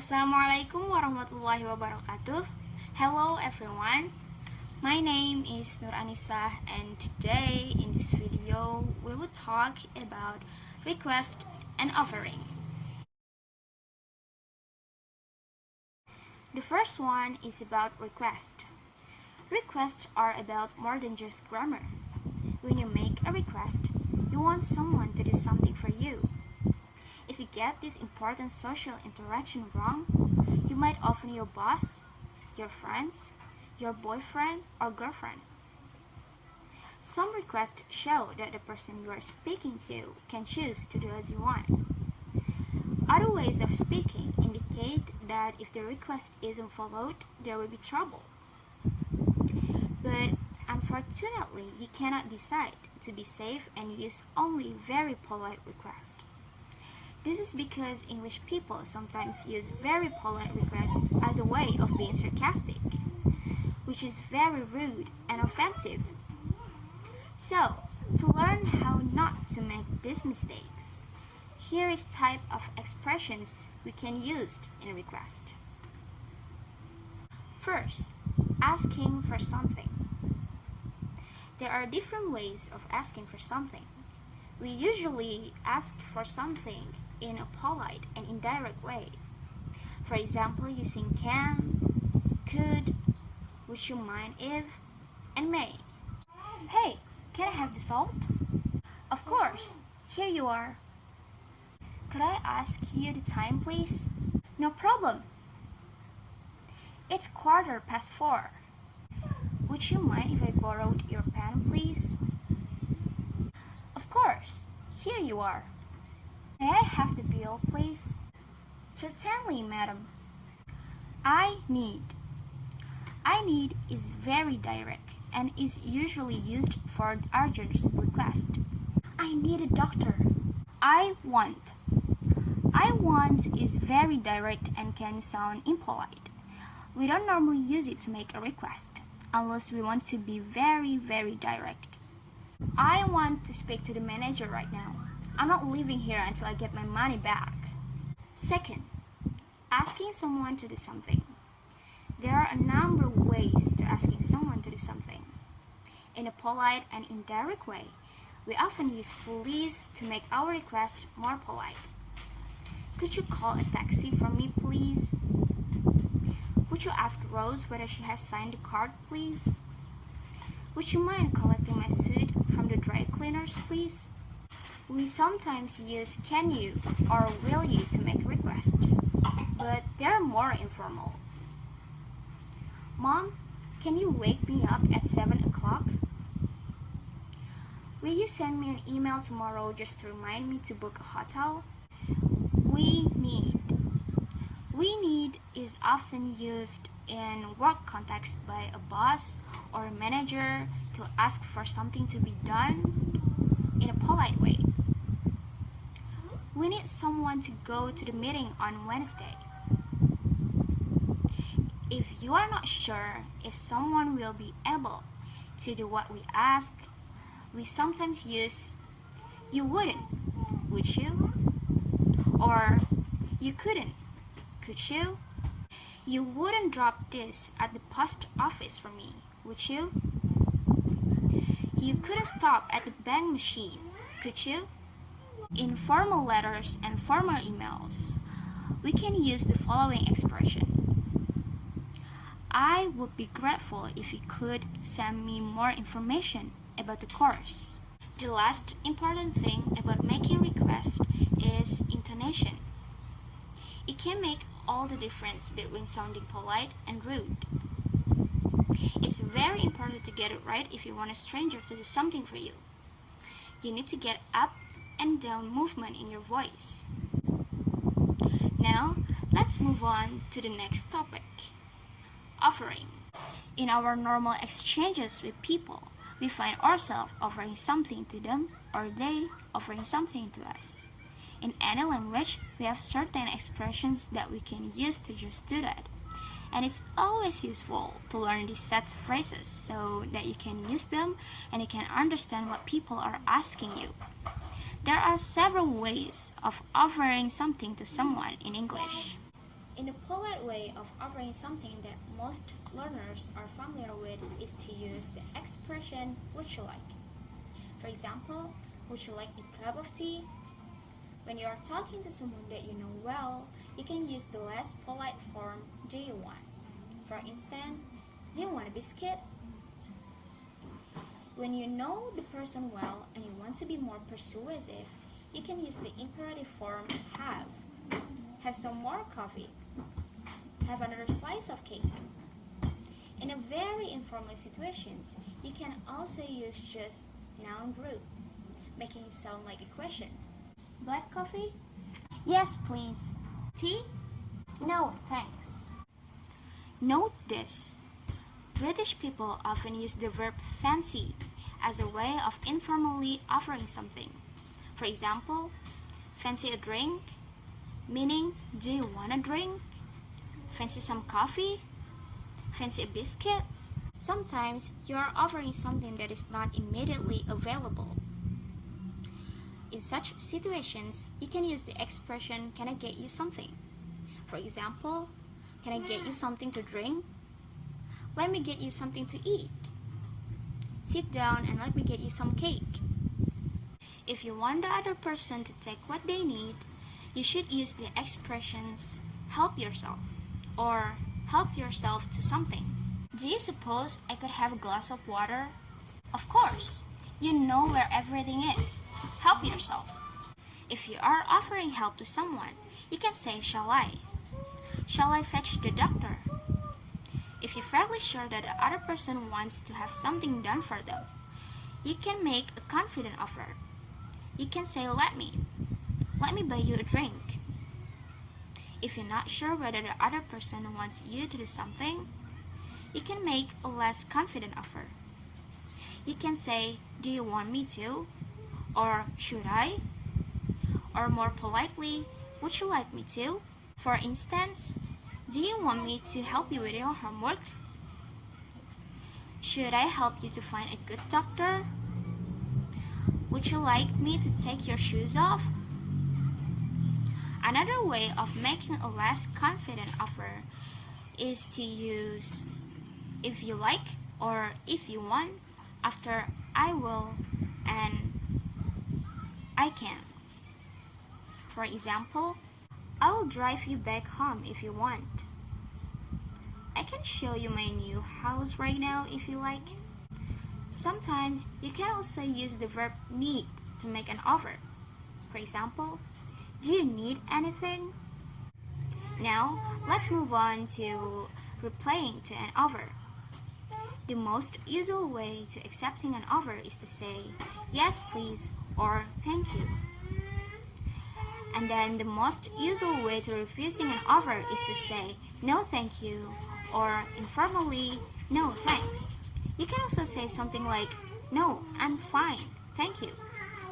Assalamualaikum warahmatullahi wabarakatuh. Hello everyone. My name is Nur Anisah, and today in this video we will talk about request and offering. The first one is about request. Requests are about more than just grammar. When you make a request, you want someone to do something for you. If you get this important social interaction wrong, you might offend your boss, your friends, your boyfriend or girlfriend. Some requests show that the person you are speaking to can choose to do as you want. Other ways of speaking indicate that if the request isn't followed, there will be trouble. But unfortunately, you cannot decide to be safe and use only very polite requests. This is because English people sometimes use very polite requests as a way of being sarcastic, which is very rude and offensive. So, to learn how not to make these mistakes, here is type of expressions we can use in a request. First, asking for something. There are different ways of asking for something. We usually ask for something in a polite and indirect way. For example, using can, could, would you mind if, and may. Hey, can I have the salt? Of course, here you are. Could I ask you the time, please? No problem. It's 4:15. Would you mind if I borrowed your pen, please? Of course, here you are. May I have the bill, please? Certainly, madam. I need. I need is very direct and is usually used for urgent request. I need a doctor. I want. I want is very direct and can sound impolite. We don't normally use it to make a request, unless we want to be very direct. I want to speak to the manager right now. I'm not leaving here until I get my money back. Second, asking someone to do something. There are a number of ways to asking someone to do something. In a polite and indirect way, we often use please to make our request more polite. Could you call a taxi for me, please? Would you ask Rose whether she has signed the card, please? Would you mind collecting my suit from the dry cleaners, please? We sometimes use can you or will you to make requests, but they're more informal. Mom, can you wake me up at 7 o'clock? Will you send me an email tomorrow just to remind me to book a hotel? We need. We need is often used in work context by a boss or a manager to ask for something to be done in a polite way. We need someone to go to the meeting on Wednesday. If you are not sure if someone will be able to do what we ask, we sometimes use you wouldn't, would you? Or you couldn't, could you? You wouldn't drop this at the post office for me, would you? You couldn't stop at the bank machine, could you? In formal letters and formal emails, we can use the following expression. I would be grateful if you could send me more information about the course. The last important thing about making requests is intonation. It can make all the difference between sounding polite and rude. It's very important to get it right if you want a stranger to do something for you. You need to get up and down movement in your voice. Now, let's move on to the next topic, offering. In our normal exchanges with people, we find ourselves offering something to them or they offering something to us. In any language, we have certain expressions that we can use to just do that. And it's always useful to learn these sets of phrases so that you can use them and you can understand what people are asking you. There are several ways of offering something to someone in English. In a way of offering something that most learners are familiar with is to use the expression "would you like?" For example, would you like a cup of tea? When you are talking to someone that you know well, you can use the less polite form, do you want? For instance, do you want a biscuit? When you know the person well and you want to be more persuasive, you can use the imperative form, have. Have some more coffee. Have another slice of cake. In a very informal situations, you can also use just noun group, making it sound like a question. Black coffee? Yes, please. Tea? No, thanks. Note this. British people often use the verb fancy as a way of informally offering something. For example, fancy a drink, meaning do you want a drink? Fancy some coffee? Fancy a biscuit? Sometimes you are offering something that is not immediately available. In such situations, you can use the expression, can I get you something? For example, can I get you something to drink? Let me get you something to eat. Sit down and let me get you some cake. If you want the other person to take what they need, you should use the expressions, help yourself, or help yourself to something. Do you suppose I could have a glass of water? Of course. You know where everything is. Help yourself. If you are offering help to someone, you can say, shall I? Shall I fetch the doctor? If you're fairly sure that the other person wants to have something done for them, you can make a confident offer. You can say, let me buy you a drink. If you're not sure whether the other person wants you to do something, you can make a less confident offer. You can say, do you want me to? Or should I? Or more politely, would you like me to? For instance, do you want me to help you with your homework? Should I help you to find a good doctor? Would you like me to take your shoes off? Another way of making a less confident offer is to use if you like or if you want after I will and I can. For example, I will drive you back home if you want. I can show you my new house right now if you like. Sometimes you can also use the verb need to make an offer. For example, do you need anything? Now, let's move on to replying to an offer. The most usual way to accepting an offer is to say, yes please, or thank you. And then the most usual way to refusing an offer is to say, no thank you, or informally, no thanks. You can also say something like, no, I'm fine, thank you,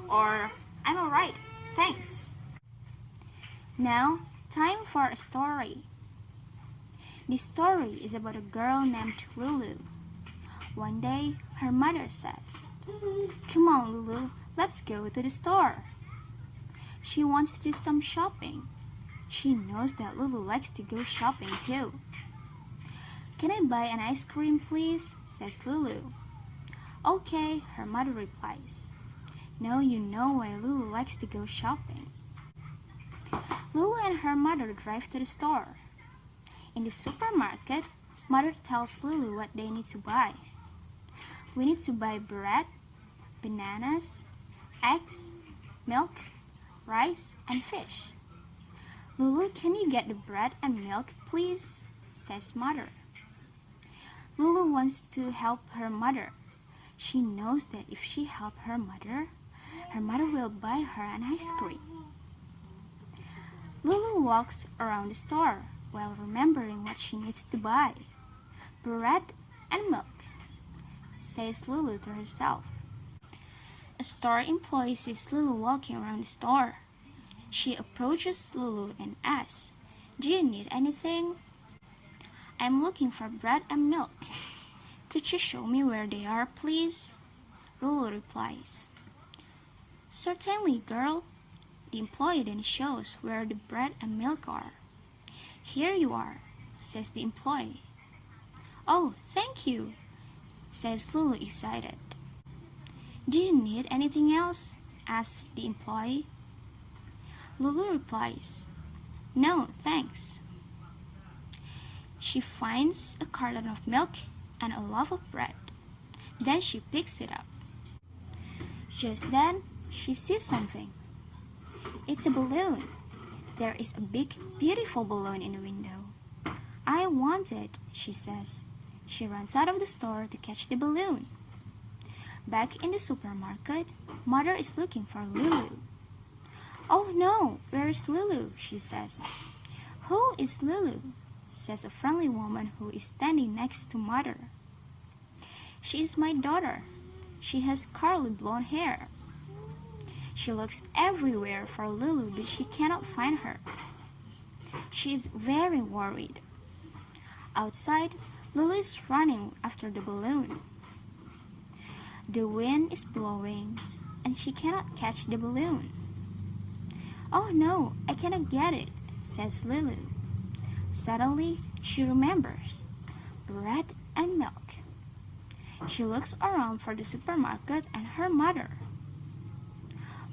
or I'm alright, thanks. Now, time for a story. This story is about a girl named Lulu. One day, her mother says, come on Lulu, let's go to the store. She wants to do some shopping. She knows that Lulu likes to go shopping too. Can I buy an ice cream please? Says Lulu. Okay, her mother replies. Now you know why Lulu likes to go shopping. Lulu and her mother drive to the store. In the supermarket, mother tells Lulu what they need to buy. We need to buy bread, bananas, eggs, milk, rice, and fish. Lulu, can you get the bread and milk, please? Says mother. Lulu wants to help her mother. She knows that if she helps her mother will buy her an ice cream. Lulu walks around the store while remembering what she needs to buy. Bread and milk, says Lulu to herself. A store employee sees Lulu walking around the store. She approaches Lulu and asks, do you need anything? I'm looking for bread and milk. Could you show me where they are, please? Lulu replies. Certainly, girl. The employee then shows where the bread and milk are. Here you are. says the employee. "Oh, thank you," says Lulu, excited. "Do you need anything else?" asks the employee. Lulu replies, "No, thanks." She finds a carton of milk and a loaf of bread. Then she picks it up. Just then, she sees something. It's a balloon. There is a big, beautiful balloon in the window. "I want it," she says. She runs out of the store to catch the balloon. Back in the supermarket, Mother is looking for Lulu. "Oh no, where is Lulu?" she says. "Who is Lulu?" says a friendly woman who is standing next to Mother. "She is my daughter. She has curly blonde hair." She looks everywhere for Lulu, but she cannot find her. She is very worried. Outside, Lulu is running after the balloon. The wind is blowing, and she cannot catch the balloon. "Oh no, I cannot get it," says Lulu. Suddenly, she remembers bread and milk. She looks around for the supermarket and her mother.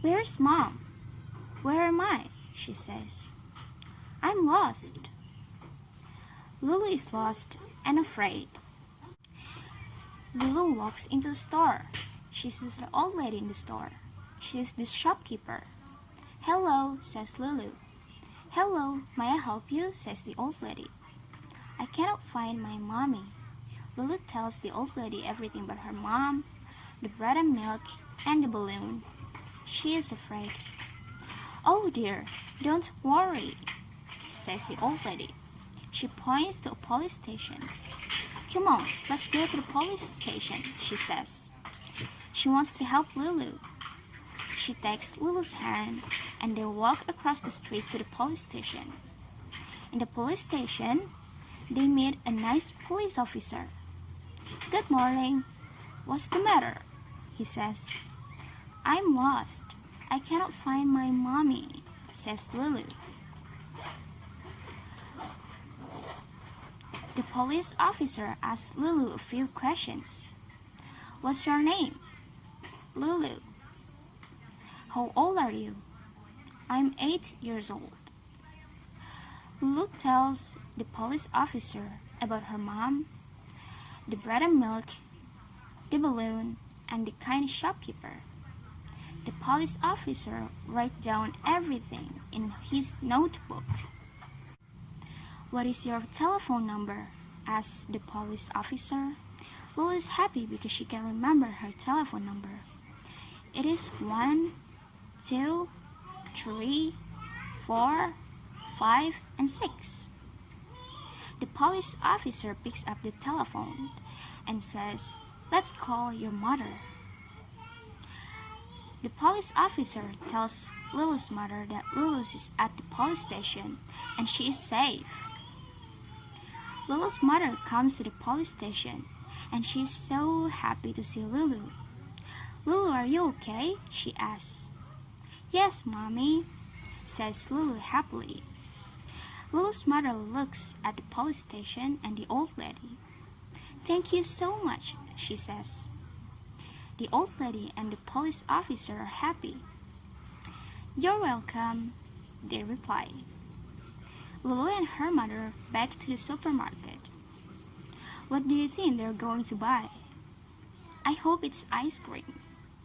"Where's Mom? Where am I?" she says. "I'm lost." Lulu is lost and afraid. Lulu walks into the store. She sees an old lady in the store. She is the shopkeeper. "Hello," says Lulu. "Hello, may I help you?" says the old lady. "I cannot find my mommy." Lulu tells the old lady everything but her mom, the bread and milk, and the balloon. She is afraid. "Oh dear, don't worry," says the old lady. She points to a police station. "Come on, let's go to the police station," she says. She wants to help Lulu. She takes Lulu's hand and they walk across the street to the police station. In the police station, they meet a nice police officer. "Good morning. What's the matter?" he says. "I'm lost. I cannot find my mommy," says Lulu. The police officer asks Lulu a few questions. "What's your name?" "Lulu." "How old are you?" "I'm 8 years old." Lulu tells the police officer about her mom, the bread and milk, the balloon, and the kind shopkeeper. The police officer writes down everything in his notebook. "What is your telephone number?" asks the police officer. Lulu is happy because she can remember her telephone number. It is 1, 2, 3, 4, 5, and 6. The police officer picks up the telephone and says, "Let's call your mother." The police officer tells Lulu's mother that Lulu is at the police station and she is safe. Lulu's mother comes to the police station and she is so happy to see Lulu. "Lulu, are you okay?" she asks. "Yes, Mommy," says Lulu happily. Lulu's mother looks at the police station and the old lady. "Thank you so much," she says. The old lady and the police officer are happy. "You're welcome," they reply. Lulu and her mother back to the supermarket. What do you think they're going to buy? I hope it's ice cream.